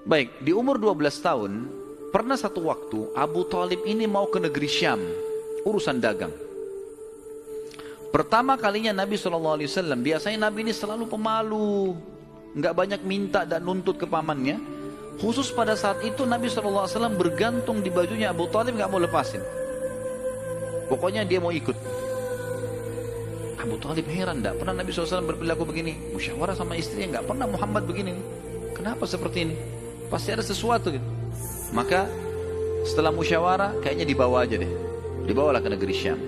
Baik, di umur 12 tahun, pernah satu waktu Abu Thalib ini mau ke negeri Syam, urusan dagang. Pertama kalinya Nabi SAW, biasanya Nabi ini selalu pemalu, nggak banyak minta dan nuntut ke pamannya. Khusus pada saat itu Nabi SAW bergantung di bajunya Abu Thalib, nggak mau lepasin. Pokoknya dia mau ikut. Abu Thalib heran, nggak pernah Nabi SAW berperilaku begini. Musyawarah sama istrinya, nggak pernah Muhammad begini. Kenapa seperti ini? Pasti ada sesuatu gitu. Maka setelah musyawarah, kayaknya dibawa aja deh. Dibawalah ke negeri Syam.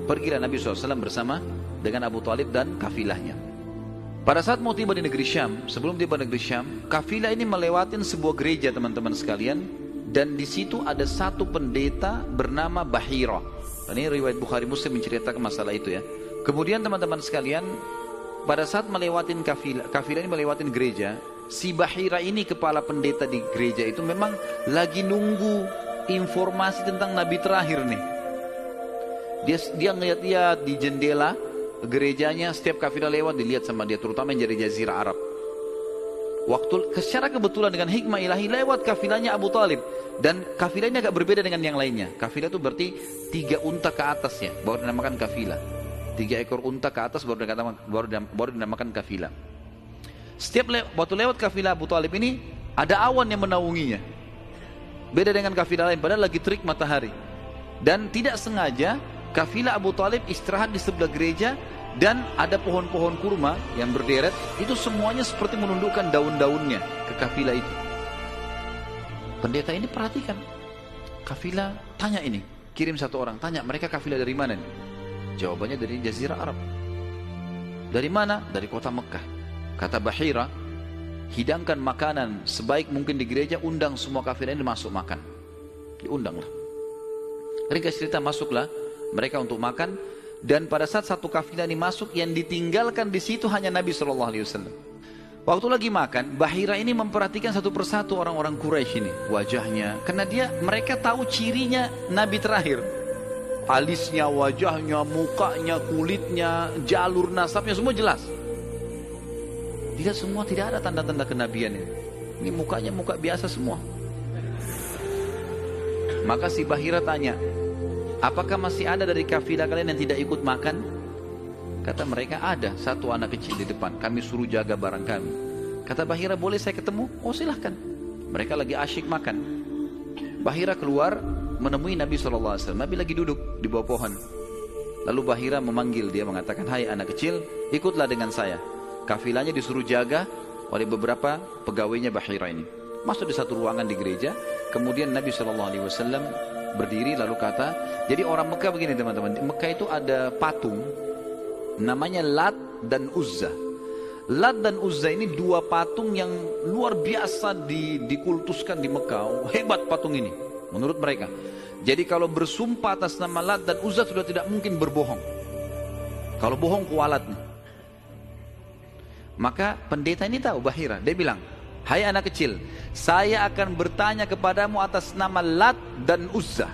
Pergilah Nabi SAW bersama dengan Abu Thalib dan kafilahnya. Pada saat mau tiba di negeri Syam, sebelum tiba di negeri Syam, kafilah ini melewatin sebuah gereja teman-teman sekalian. Dan di situ ada satu pendeta bernama Bahira. Dan ini riwayat Bukhari Muslim menceritakan masalah itu ya. Kemudian teman-teman sekalian, pada saat melewatin kafilah ini melewatin gereja, si Bahira ini kepala pendeta di gereja itu memang lagi nunggu informasi tentang Nabi terakhir nih. Dia ngeliat-liat di jendela gerejanya, setiap kafilah lewat dilihat sama dia, terutama yang dari Jazirah Arab. Secara kebetulan dengan hikmah ilahi lewat kafilahnya Abu Thalib. Dan kafilah ini agak berbeda dengan yang lainnya. Kafilah itu berarti 3 unta ke atas ya, baru dinamakan kafilah. 3 ekor unta ke atas baru dinamakan kafilah. Setiap waktu lewat kafilah Abu Thalib ini, ada awan yang menaunginya. Beda dengan kafilah lain, padahal lagi terik matahari. Dan tidak sengaja, kafilah Abu Thalib istirahat di sebelah gereja, dan ada pohon-pohon kurma yang berderet, itu semuanya seperti menundukkan daun-daunnya ke kafilah itu. Pendeta ini perhatikan, kafilah tanya ini, kirim satu orang, tanya mereka kafilah dari mana nih? Jawabannya dari Jazirah Arab. Dari mana? Dari kota Mekah. Kata Bahira, hidangkan makanan sebaik mungkin di gereja, undang semua kafilah ini masuk makan. Diundanglah. Ringkas cerita, masuklah mereka untuk makan. Dan pada saat satu kafilah ini masuk, yang ditinggalkan di situ hanya Nabi SAW. Waktu lagi makan, Bahira ini memperhatikan satu persatu orang-orang Quraisy ini, wajahnya, karena mereka tahu cirinya Nabi terakhir. Alisnya, wajahnya, mukanya, kulitnya, jalur nasabnya, semua jelas. Tidak semua, tidak ada tanda-tanda kenabian ini. Ini mukanya muka biasa semua. Maka si Bahira tanya, apakah masih ada dari kafilah kalian yang tidak ikut makan? Kata mereka, ada satu anak kecil di depan, kami suruh jaga barang kami. Kata Bahira, boleh saya ketemu? Oh silahkan. Mereka lagi asyik makan. Bahira keluar menemui Nabi SAW. Nabi lagi duduk di bawah pohon. Lalu Bahira memanggil dia, mengatakan, hai anak kecil, ikutlah dengan saya. Kafilahnya disuruh jaga oleh beberapa pegawainya Bahira ini. Masuk di satu ruangan di gereja. Kemudian Nabi SAW berdiri lalu kata, jadi orang Mekah begini teman-teman, di Mekah itu ada patung namanya Lat dan Uzza. Lat dan Uzza ini 2 patung yang luar biasa dikultuskan di Mekah. Hebat patung ini menurut mereka. Jadi kalau bersumpah atas nama Lat dan Uzza sudah tidak mungkin berbohong. Kalau bohong kualatnya. Maka pendeta ini tahu Bahira, dia bilang, hai anak kecil, saya akan bertanya kepadamu atas nama Lat dan Uzza.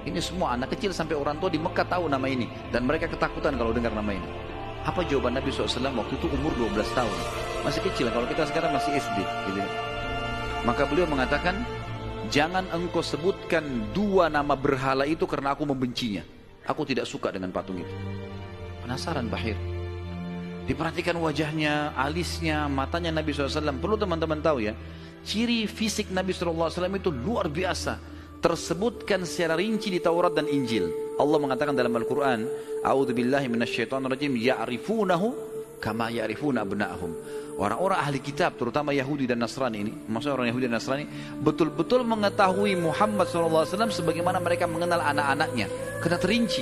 Ini semua anak kecil sampai orang tua di Mekah tahu nama ini. Dan mereka ketakutan kalau dengar nama ini. Apa jawaban Nabi SAW waktu itu umur 12 tahun. Masih kecil, kalau kita sekarang masih SD gitu. Maka beliau mengatakan, jangan engkau sebutkan 2 nama berhala itu karena aku membencinya. Aku tidak suka dengan patung itu. Penasaran Bahir. Diperhatikan wajahnya, alisnya, matanya Nabi SAW. Perlu teman-teman tahu ya, ciri fisik Nabi SAW itu luar biasa. Tersebutkan secara rinci di Taurat dan Injil. Allah mengatakan dalam Al-Quran, A'udzubillahi minasyaitonirrajim, ya'rifunahu kama ya'rifuna abna'ahum. Orang-orang ahli kitab, terutama Yahudi dan Nasrani ini, maksudnya orang Yahudi dan Nasrani, betul-betul mengetahui Muhammad SAW sebagaimana mereka mengenal anak-anaknya. Kena terinci.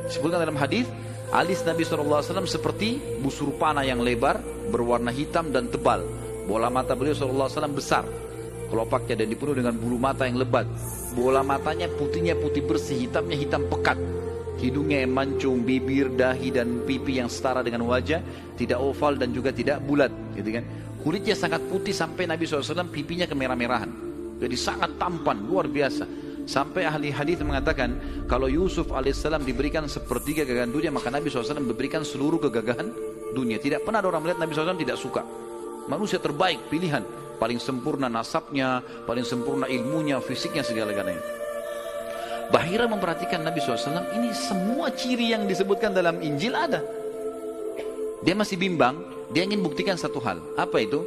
Disebutkan dalam hadis, alis Nabi SAW seperti busur panah yang lebar, berwarna hitam dan tebal. Bola mata beliau SAW besar, kelopaknya, dan dipenuhi dengan bulu mata yang lebat. Bola matanya putihnya putih bersih, hitamnya hitam pekat. Hidungnya yang mancung, bibir, dahi dan pipi yang setara dengan wajah, tidak oval dan juga tidak bulat, gitu kan. Kulitnya sangat putih sampai Nabi SAW pipinya kemerah-merahan. Jadi sangat tampan, luar biasa. Sampai ahli hadis mengatakan, kalau Yusuf alaihissalam diberikan sepertiga gagahan dunia, maka Nabi SAW diberikan seluruh kegagahan dunia. Tidak pernah ada orang melihat Nabi SAW tidak suka. Manusia terbaik, pilihan. paling sempurna nasabnya, paling sempurna ilmunya, fisiknya, segala-galanya. Bahira memperhatikan Nabi SAW, ini semua ciri yang disebutkan dalam Injil ada. Dia masih bimbang, dia ingin buktikan satu hal. Apa itu?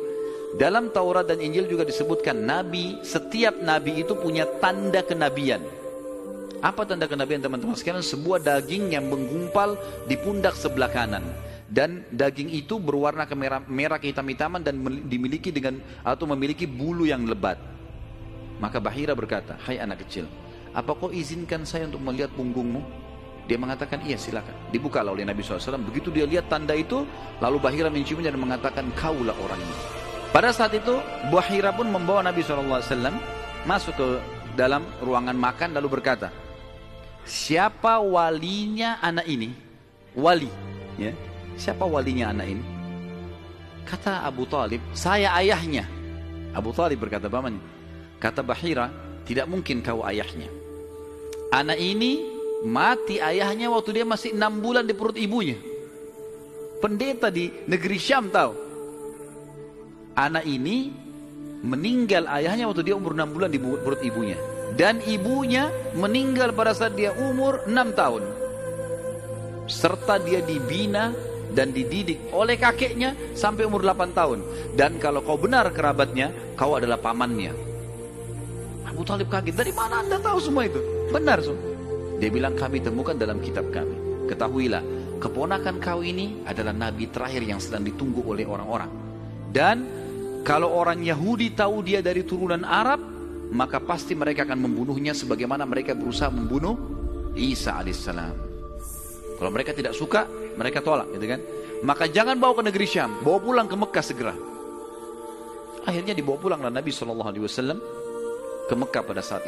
Dalam Taurat dan Injil juga disebutkan setiap nabi itu punya tanda kenabian. Apa tanda kenabian teman-teman sekalian? Sebuah daging yang menggumpal di pundak sebelah kanan. Dan daging itu berwarna merah kehitam-hitaman dan memiliki bulu yang lebat. Maka Bahira berkata, hai anak kecil, apa kau izinkan saya untuk melihat punggungmu? Dia mengatakan, iya silakan. Dibukalah oleh Nabi SAW. Begitu dia lihat tanda itu, lalu Bahira menciumnya dan mengatakan, kaulah orangnya. Pada saat itu, Bahira pun membawa Nabi SAW masuk ke dalam ruangan makan lalu berkata, siapa walinya anak ini? Wali, ya. Siapa walinya anak ini? Kata Abu Talib, saya ayahnya. Abu Talib berkata, paman. Kata Bahira, tidak mungkin kau ayahnya. Anak ini mati ayahnya waktu dia masih 6 bulan di perut ibunya. Pendeta di negeri Syam tahu. Anak ini meninggal ayahnya waktu dia umur 6 bulan di perut ibunya. Dan ibunya meninggal pada saat dia umur 6 tahun. Serta dia dibina dan dididik oleh kakeknya sampai umur 8 tahun. Dan kalau kau benar kerabatnya, kau adalah pamannya. Abu Talib kaget, dari mana anda tahu semua itu? Benar semua. Dia bilang, kami temukan dalam kitab kami. Ketahuilah, keponakan kau ini adalah nabi terakhir yang sedang ditunggu oleh orang-orang. Dan kalau orang Yahudi tahu dia dari turunan Arab, maka pasti mereka akan membunuhnya sebagaimana mereka berusaha membunuh Isa alaihissalam. Kalau mereka tidak suka, mereka tolak, gitu kan? Maka jangan bawa ke negeri Syam, bawa pulang ke Mekah segera. Akhirnya dibawa pulanglah Nabi SAW ke Mekah pada saat itu.